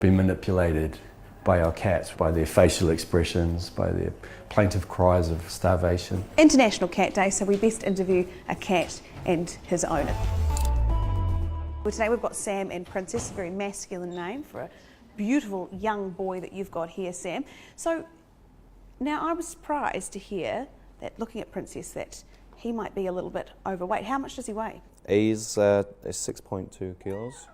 Be manipulated by our cats, by their facial expressions, by their plaintive cries of starvation. International Cat Day, so we best interview a cat and his owner. Well, today we've got Sam and Princess, a very masculine name for a beautiful young boy that you've got here, Sam. So now I was surprised to hear that, looking at Princess, that he might be a little bit overweight. How much does he weigh? He's 6.2 kilos.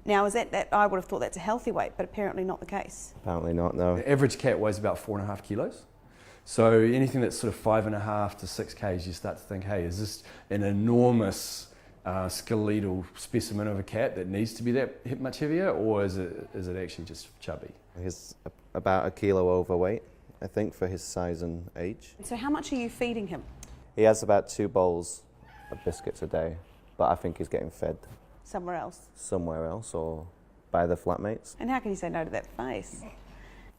Now, is that I would have thought that's a healthy weight, but apparently not the case. Apparently not, no. The average cat weighs about 4.5 kilos. So anything that's sort of 5.5 to 6 kgs, you start to think, hey, is this an enormous skeletal specimen of a cat that needs to be that much heavier, or is it actually just chubby? He's about a kilo overweight, I think, for his size and age. So how much are you feeding him? He has about 2 bowls of biscuits a day, but I think he's getting fed Somewhere else? somewhere else or by the flatmates. And how can you say no to that face?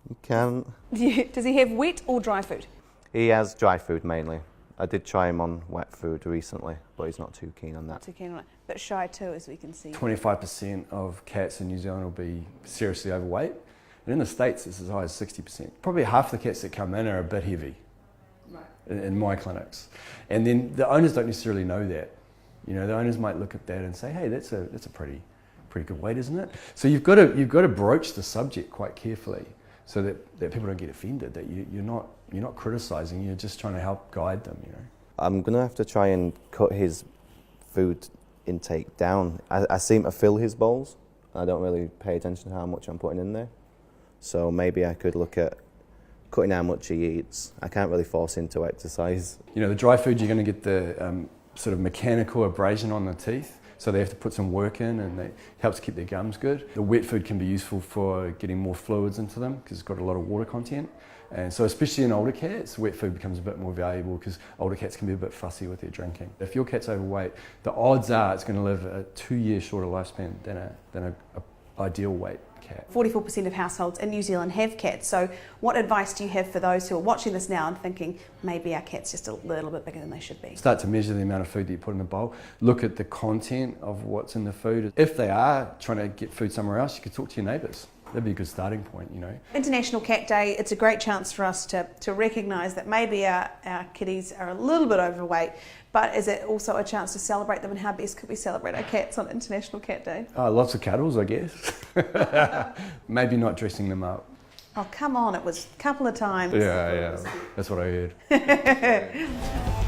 You can. Does he have wet or dry food? He has dry food mainly. I did try him on wet food recently, but he's not too keen on that. Not too keen on it. But shy too, as we can see. 25% of cats in New Zealand will be seriously overweight. And in the States, it's as high as 60%. Probably half the cats that come in are a bit heavy in my clinics. And then the owners don't necessarily know that. You know, the owners might look at that and say, hey, that's a pretty good weight, isn't it? So you've got to broach the subject quite carefully so that people don't get offended, that you're not criticising, you're just trying to help guide them, you know. I'm going to have to try and cut his food intake down. I seem to fill his bowls. I don't really pay attention to how much I'm putting in there. So maybe I could look at cutting how much he eats. I can't really force him to exercise. You know, the dry food, you're going to get the sort of mechanical abrasion on the teeth, so they have to put some work in, and it helps keep their gums good. The wet food can be useful for getting more fluids into them because it's got a lot of water content. And so especially in older cats, wet food becomes a bit more valuable because older cats can be a bit fussy with their drinking. If your cat's overweight, the odds are it's going to live a 2 year shorter lifespan than an ideal weight cat. 44% of households in New Zealand have cats. So what advice do you have for those who are watching this now and thinking, maybe our cat's just a little bit bigger than they should be? Start to measure the amount of food that you put in the bowl. Look at the content of what's in the food. If they are trying to get food somewhere else, you could talk to your neighbours. That'd be a good starting point, you know. International Cat Day, it's a great chance for us to recognise that maybe our kitties are a little bit overweight, but is it also a chance to celebrate them, and how best could we celebrate our cats on International Cat Day? Lots of cuddles, I guess. Maybe not dressing them up. Oh, come on, it was a couple of times. Yeah, that's what I heard.